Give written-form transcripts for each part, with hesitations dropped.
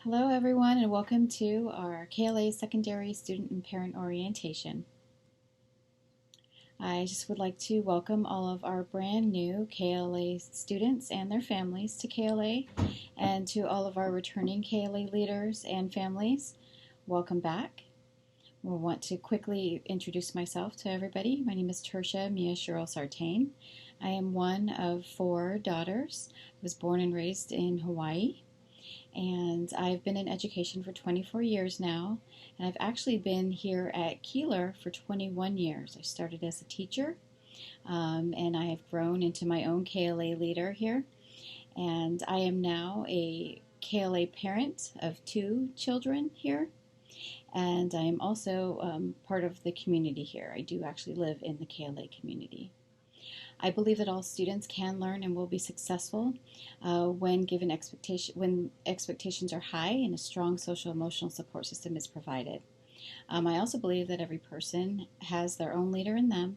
Hello everyone and welcome to our KLA Secondary Student and Parent Orientation. I just would like to welcome all of our brand new KLA students and their families to KLA, and to all of our returning KLA leaders and families. Welcome back. We want to quickly introduce myself to everybody. My name is Tertia Mia Cheryl Sartain. I am one of 4 daughters. I was born and raised in Hawaii. And I've been in education for 24 years now, and I've actually been here at Keeler for 21 years. I started as a teacher, and I have grown into my own KLA leader here, and I am now a KLA parent of 2 children here, and I am also part of the community here. I do actually live in the KLA community. I believe that all students can learn and will be successful when expectations are high and a strong social emotional support system is provided. I also believe that every person has their own leader in them,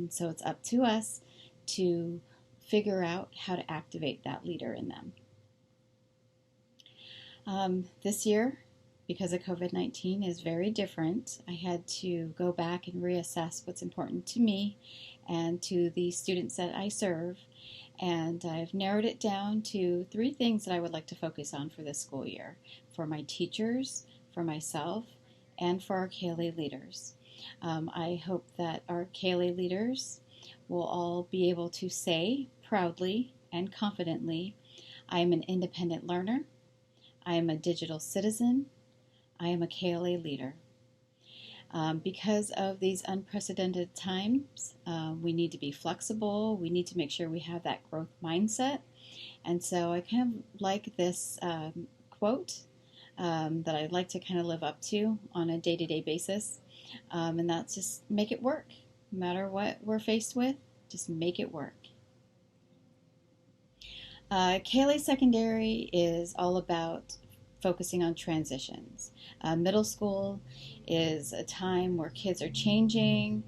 so it's up to us to figure out how to activate that leader in them. This year, because of COVID-19, is very different. I had to go back and reassess what's important to me and to the students that I serve, and I've narrowed it down to 3 things that I would like to focus on for this school year, for my teachers, for myself, and for our KLA leaders. I hope that our KLA leaders will all be able to say proudly and confidently, I am an independent learner, I am a digital citizen, I am a KLA leader. Because of these unprecedented times, we need to be flexible. We need to make sure we have that growth mindset. And so I kind of like this quote that I'd like to kind of live up to on a day-to-day basis. And that's just make it work. No matter what we're faced with, just make it work. KLA Secondary is all about focusing on transitions. Middle school is a time where kids are changing,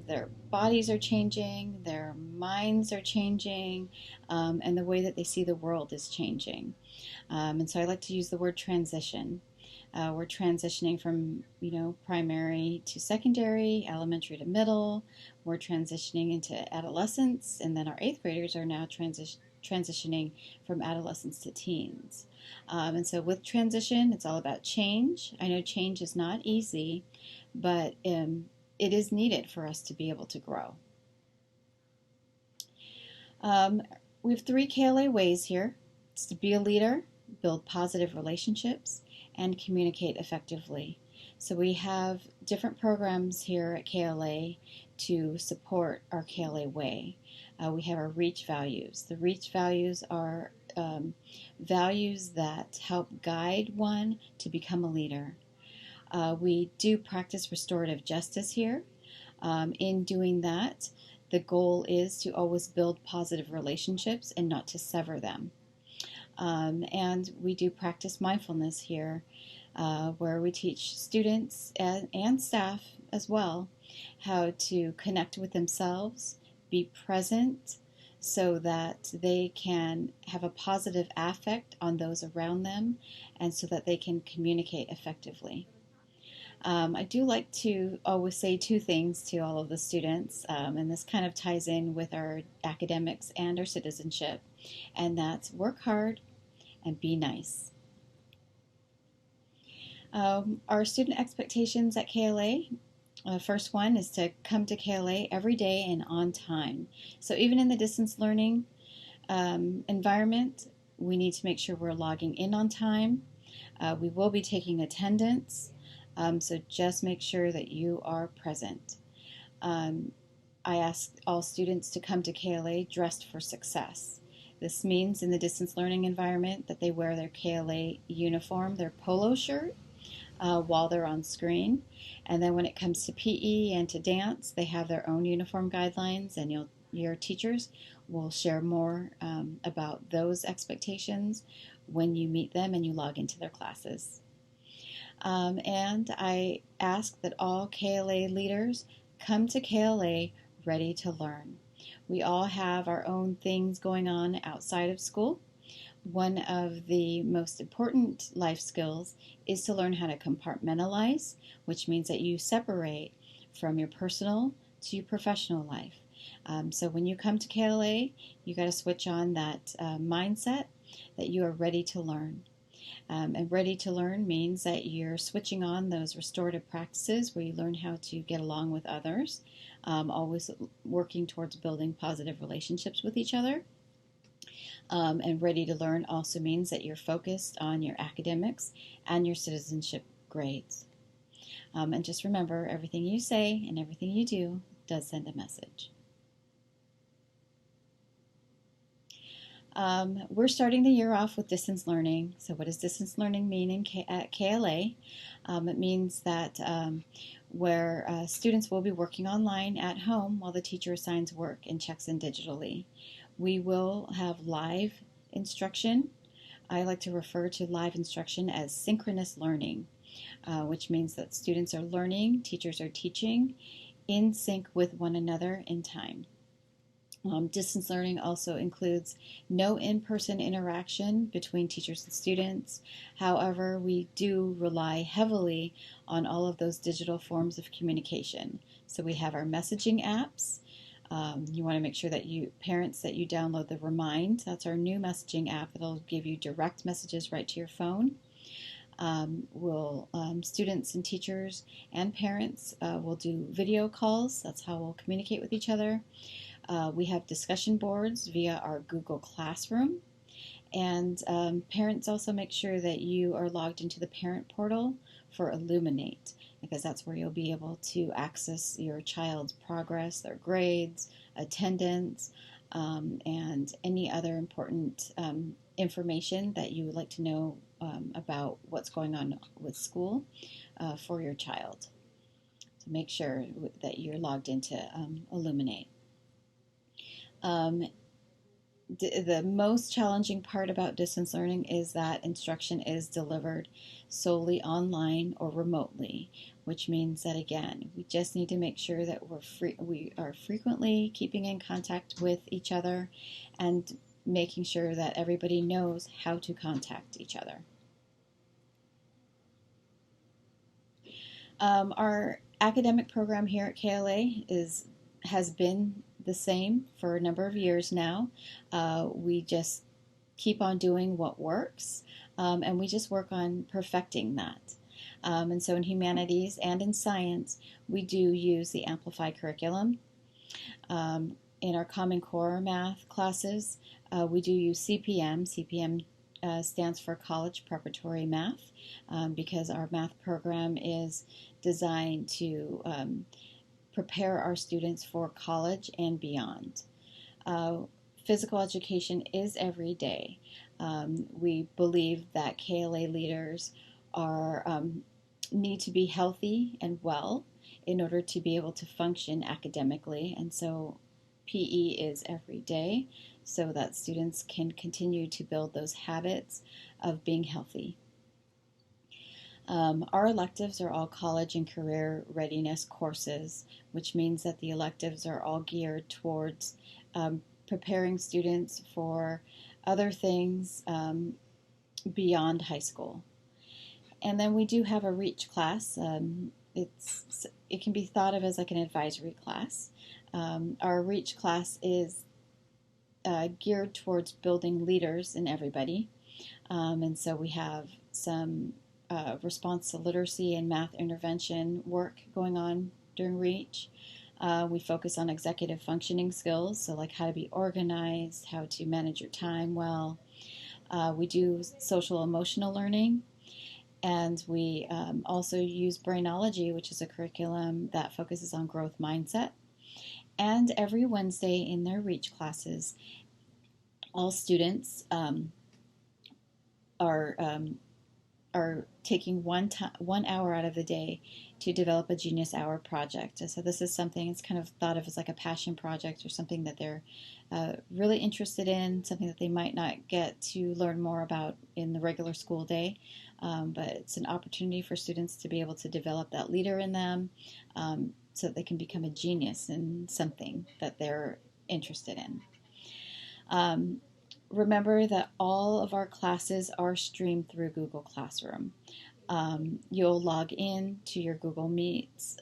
their bodies are changing, their minds are changing, and the way that they see the world is changing. And so I like to use the word transition. We're transitioning from, primary to secondary, elementary to middle. We're transitioning into adolescence, and then our 8th graders are now transitioning from adolescence to teens. And so with transition, it's all about change. I know change is not easy, but it is needed for us to be able to grow. We have 3 KLA ways here. It's to be a leader, build positive relationships, and communicate effectively. So we have different programs here at KLA to support our KLA Way. We have our REACH values. The REACH values are values that help guide one to become a leader. We do practice restorative justice here. In doing that, the goal is to always build positive relationships and not to sever them. And we do practice mindfulness here, where we teach students and staff as well how to connect with themselves, be present, so that they can have a positive affect on those around them, and so that they can communicate effectively. I do like to always say 2 things to all of the students, and this kind of ties in with our academics and our citizenship, and that's work hard and be nice. Our student expectations at KLA, first one is to come to KLA every day and on time. So even in the distance learning environment, we need to make sure we're logging in on time. We will be taking attendance, so just make sure that you are present. I ask all students to come to KLA dressed for success. This means in the distance learning environment that they wear their KLA uniform, their polo shirt, while they're on screen. And then when it comes to PE and to dance, they have their own uniform guidelines, and your teachers will share more about those expectations when you meet them and you log into their classes. And I ask that all KLA leaders come to KLA ready to learn. We all have our own things going on outside of school. One of the most important life skills is to learn how to compartmentalize, which means that you separate from your personal to your professional life. So when you come to KLA, you got to switch on that mindset that you are ready to learn. And ready to learn means that you're switching on those restorative practices where you learn how to get along with others, always working towards building positive relationships with each other. And ready to learn also means that you're focused on your academics and your citizenship grades. And just remember, everything you say and everything you do does send a message. We're starting the year off with distance learning. So what does distance learning mean at KLA? It means that where students will be working online at home while the teacher assigns work and checks in digitally. We will have live instruction. I like to refer to live instruction as synchronous learning, which means that students are learning, teachers are teaching in sync with one another in time. Distance learning also includes no in-person interaction between teachers and students. However, we do rely heavily on all of those digital forms of communication. So we have our messaging apps. You want to make sure that parents, that you download the Remind. That's our new messaging app that'll give you direct messages right to your phone. Students and teachers and parents will do video calls. That's how we'll communicate with each other. We have discussion boards via our Google Classroom. And parents also make sure that you are logged into the parent portal for Illuminate, because that's where you'll be able to access your child's progress, their grades, attendance, and any other important information that you would like to know about what's going on with school for your child. So make sure that you're logged into Illuminate. The most challenging part about distance learning is that instruction is delivered solely online or remotely, which means that, again, we just need to make sure that we are frequently keeping in contact with each other and making sure that everybody knows how to contact each other. Our academic program here at KLA has been the same for a number of years now. We just keep on doing what works, and we just work on perfecting that. And so in humanities and in science, we do use the Amplify curriculum. In our Common Core math classes, we do use CPM. CPM stands for College Preparatory Math, because our math program is designed to prepare our students for college and beyond. Physical education is every day. We believe that KLA leaders need to be healthy and well in order to be able to function academically, and so PE is every day so that students can continue to build those habits of being healthy. Our electives are all college and career readiness courses, which means that the electives are all geared towards preparing students for other things beyond high school. And then we do have a REACH class. It can be thought of as like an advisory class. Our REACH class is geared towards building leaders in everybody. And so we have some response to literacy and math intervention work going on during REACH. We focus on executive functioning skills, so like how to be organized, how to manage your time well. We do social emotional learning, and we also use Brainology, which is a curriculum that focuses on growth mindset. And every Wednesday in their REACH classes, all students are taking 1 hour out of the day to develop a Genius Hour project. So this is something, it's kind of thought of as like a passion project or something that they're really interested in, something that they might not get to learn more about in the regular school day. But it's an opportunity for students to be able to develop that leader in them, so that they can become a genius in something that they're interested in. remember that all of our classes are streamed through Google Classroom. You'll log in to your Google Meets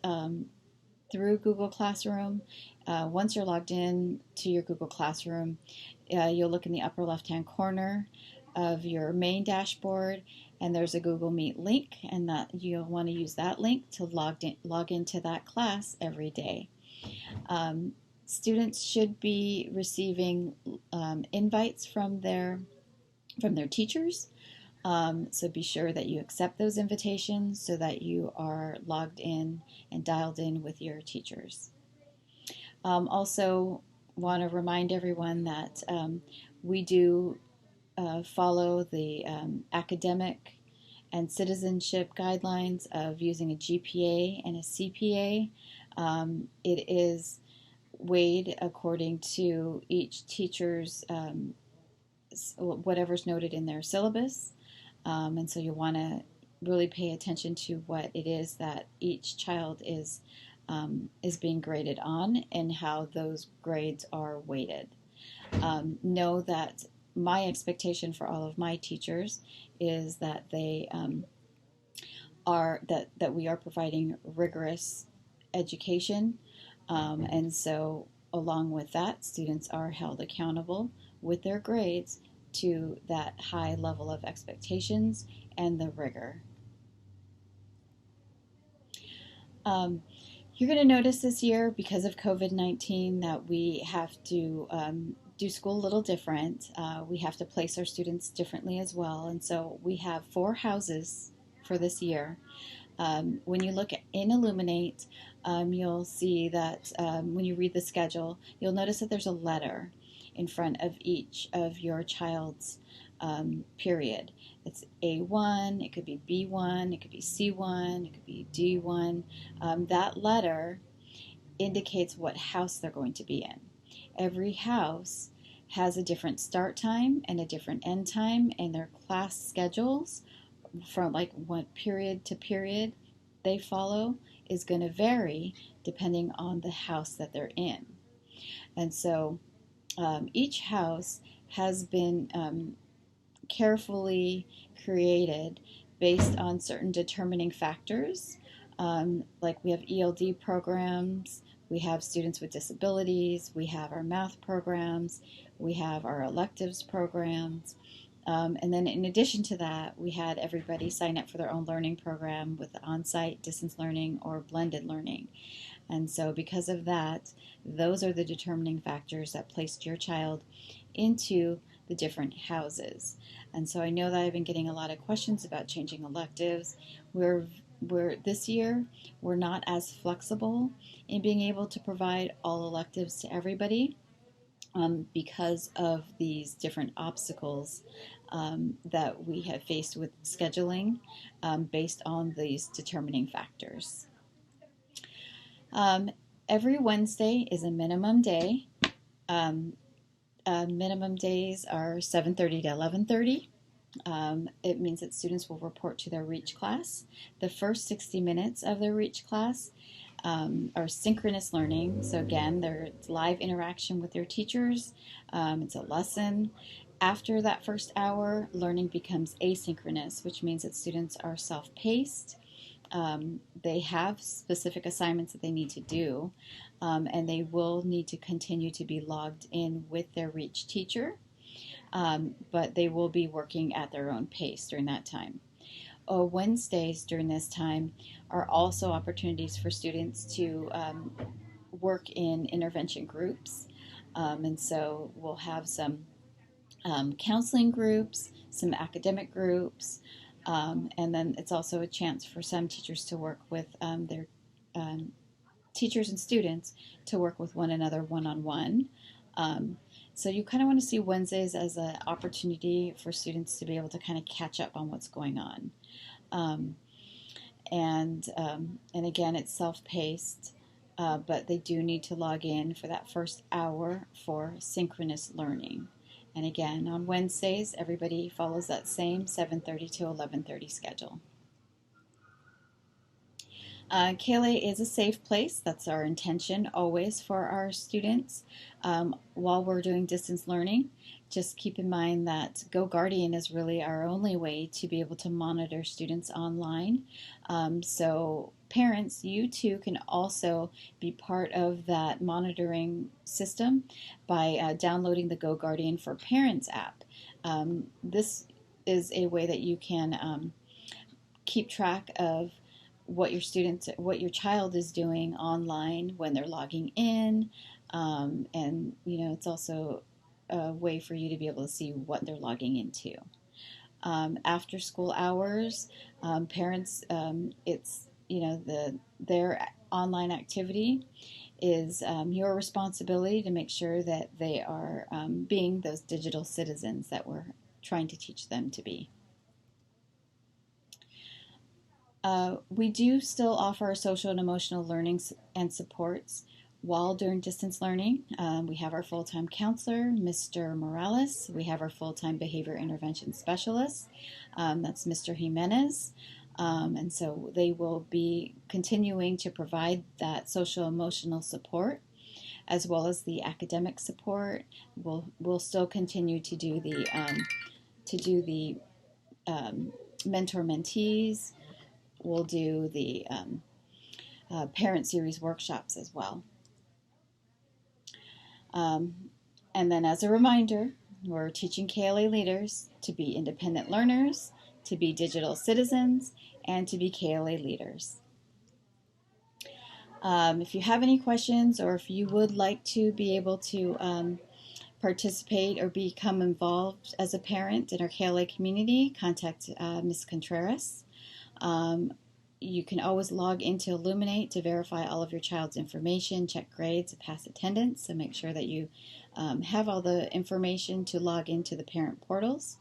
through Google Classroom. Once you're logged in to your Google Classroom, you'll look in the upper left-hand corner of your main dashboard, and there's a Google Meet link, and that you'll want to use that link to log into that class every day. Students should be receiving invites from their teachers. So be sure that you accept those invitations so that you are logged in and dialed in with your teachers. Also want to remind everyone that we do follow the academic and citizenship guidelines of using a GPA and a CPA. It is weighed according to each teacher's whatever's noted in their syllabus. And so you want to really pay attention to what it is that each child is being graded on and how those grades are weighted. Know that my expectation for all of my teachers is that they that we are providing rigorous education, and so along with that, students are held accountable with their grades to that high level of expectations and the rigor. You're going to notice this year, because of COVID-19, that we have to do school a little different. We have to place our students differently as well. And so we have 4 houses for this year. When you look in Illuminate, you'll see that when you read the schedule, you'll notice that there's a letter in front of each of your child's period. It's A1, it could be B1, it could be C1, it could be D1. That letter indicates what house they're going to be in. Every house has a different start time and a different end time, and their class schedules from like what period to period they follow is going to vary depending on the house that they're in. And so each house has been carefully created based on certain determining factors. Like we have ELD programs, we have students with disabilities, we have our math programs, we have our electives programs. And then in addition to that, we had everybody sign up for their own learning program with on-site, distance learning, or blended learning. And so because of that, those are the determining factors that placed your child into the different houses. And so I know that I've been getting a lot of questions about changing electives. We're this year, we're not as flexible in being able to provide all electives to everybody because of these different obstacles that we have faced with scheduling based on these determining factors. Every Wednesday is a minimum day. Minimum days are 7:30 to 11:30. It means that students will report to their REACH class. The first 60 minutes of their REACH class are synchronous learning. So again, there's live interaction with their teachers. It's a lesson. After that first hour, learning becomes asynchronous, which means that students are self-paced. They have specific assignments that they need to do, and they will need to continue to be logged in with their REACH teacher, but they will be working at their own pace during that time. Wednesdays during this time are also opportunities for students to work in intervention groups, and so we'll have some counseling groups, some academic groups, and then it's also a chance for some teachers to work with their teachers and students to work with one another one-on-one. So you kind of want to see Wednesdays as an opportunity for students to be able to kind of catch up on what's going on. And again, it's self-paced, but they do need to log in for that first hour for synchronous learning. And again, on Wednesdays, everybody follows that same 7:30 to 11:30 schedule. KLA is a safe place. That's our intention always for our students while we're doing distance learning. just keep in mind that GoGuardian is really our only way to be able to monitor students online. So parents, you too can also be part of that monitoring system by downloading the GoGuardian for Parents app. This is a way that you can keep track of what your child is doing online when they're logging in, and it's also a way for you to be able to see what they're logging into. After school hours, parents, it's their online activity is your responsibility to make sure that they are being those digital citizens that we're trying to teach them to be. We do still offer social and emotional learning and supports while doing distance learning. We have our full-time counselor, Mr. Morales. We have our full-time behavior intervention specialist. That's Mr. Jimenez. And so they will be continuing to provide that social emotional support as well as the academic support. We'll still continue to do the mentor mentees. We'll do the parent series workshops as well. And then as a reminder, we're teaching KLA leaders to be independent learners, to be digital citizens, and to be KLA leaders. If you have any questions or if you would like to be able to participate or become involved as a parent in our KLA community, contact Ms. Contreras. You can always log into Illuminate to verify all of your child's information, check grades, and pass attendance, so make sure that you have all the information to log into the parent portals.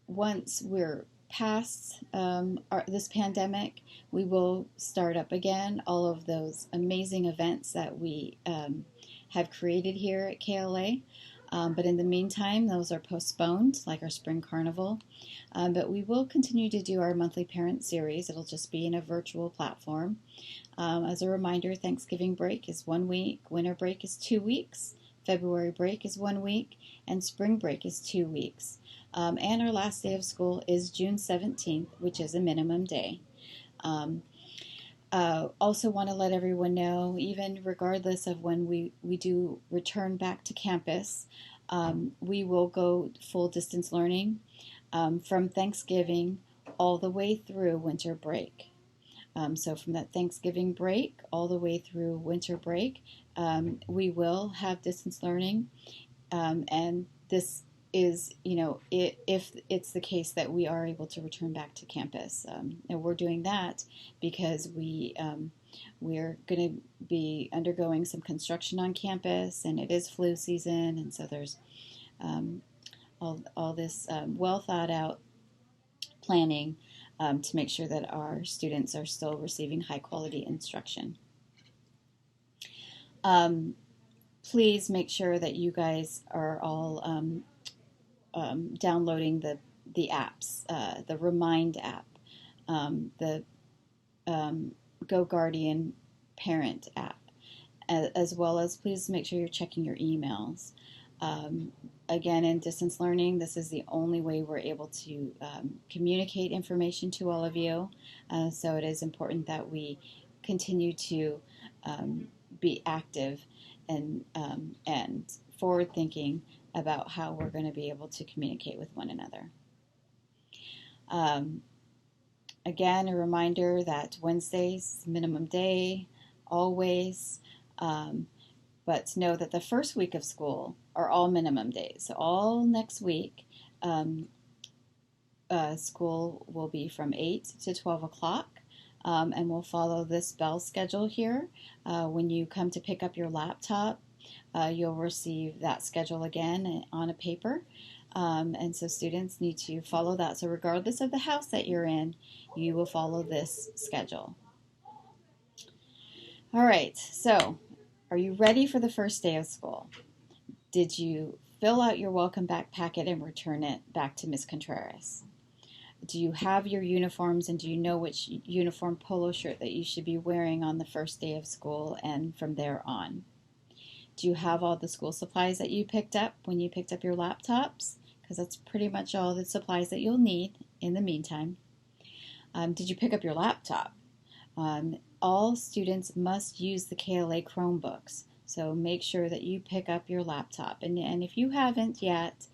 Once we're past this pandemic, we will start up again all of those amazing events that we have created here at KLA. But in the meantime, those are postponed, like our spring carnival. But we will continue to do our monthly parent series. It'll just be in a virtual platform. As a reminder, Thanksgiving break is 1 week, winter break is 2 weeks, February break is 1 week, and spring break is 2 weeks. And our last day of school is June 17th, which is a minimum day. Also want to let everyone know, even regardless of when we do return back to campus, we will go full distance learning from Thanksgiving all the way through winter break. So from that Thanksgiving break all the way through winter break, we will have distance learning, and this is, if it's the case that we are able to return back to campus. And we're doing that because we're going to be undergoing some construction on campus, and it is flu season, and so there's all this well thought out planning to make sure that our students are still receiving high quality instruction. Please make sure that you guys are all downloading the apps, the Remind app, the GoGuardian parent app, as well as please make sure you're checking your emails. Again, in distance learning, this is the only way we're able to communicate information to all of you. So it is important that we continue to be active and forward thinking about how we're going to be able to communicate with one another. Again, a reminder that Wednesday's minimum day, always, but know that the first week of school are all minimum days. So all next week, school will be from 8 to 12 o'clock, and we'll follow this bell schedule here. When you come to pick up your laptop, you'll receive that schedule again on a paper. And so students need to follow that. So regardless of the house that you're in, you will follow this schedule. All right, so are you ready for the first day of school? Did you fill out your welcome back packet and return it back to Ms. Contreras? Do you have your uniforms, and do you know which uniform polo shirt that you should be wearing on the first day of school and from there on? Do you have all the school supplies that you picked up when you picked up your laptops? Because that's pretty much all the supplies that you'll need in the meantime. Did you pick up your laptop? All students must use the KLA Chromebooks, so make sure that you pick up your laptop. And if you haven't yet,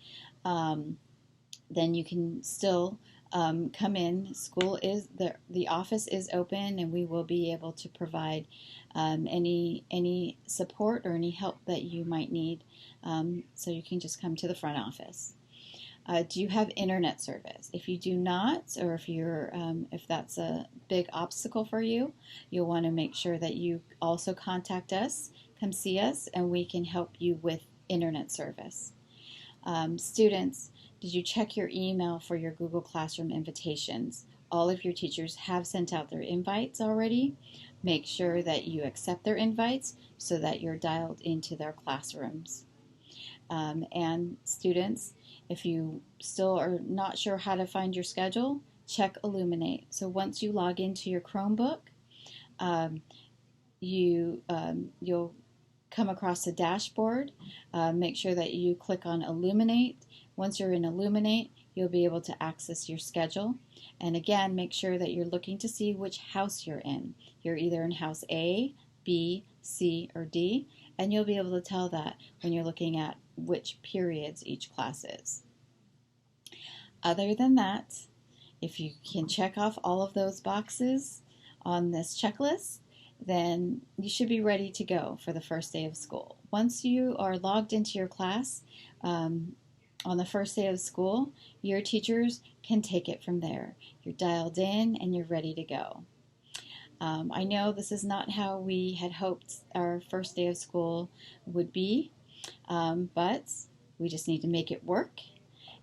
then you can still come in. School is the office is open, and we will be able to provide any support or any help that you might need. So you can just come to the front office. Do you have internet service? If you do not, or if that's a big obstacle for you, you'll want to make sure that you also contact us, come see us, and we can help you with internet service. Students, did you check your email for your Google Classroom invitations? All of your teachers have sent out their invites already. Make sure that you accept their invites so that you're dialed into their classrooms. And students, if you still are not sure how to find your schedule, check Illuminate. So once you log into your Chromebook, you'll come across a dashboard. Make sure that you click on Illuminate. Once you're in Illuminate, you'll be able to access your schedule. And again, make sure that you're looking to see which house you're in. You're either in house A, B, C, or D, and you'll be able to tell that when you're looking at which periods each class is. Other than that, if you can check off all of those boxes on this checklist, then you should be ready to go for the first day of school. Once you are logged into your class on the first day of school, your teachers can take it from there. You're dialed in and you're ready to go. I know this is not how we had hoped our first day of school would be, but we just need to make it work.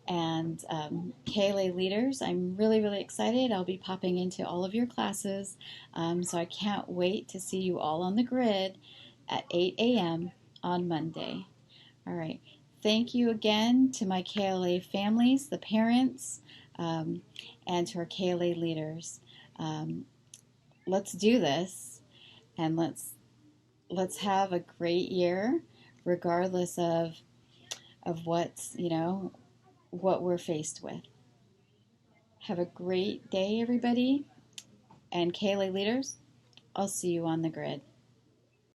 And KLA leaders, I'm really, really excited. I'll be popping into all of your classes, so I can't wait to see you all on the grid at 8 a.m. on Monday. All right. Thank you again to my KLA families, the parents, and to our KLA leaders. Let's do this, and let's have a great year, regardless of what's what we're faced with. Have a great day, everybody, and KLA leaders. I'll see you on the grid.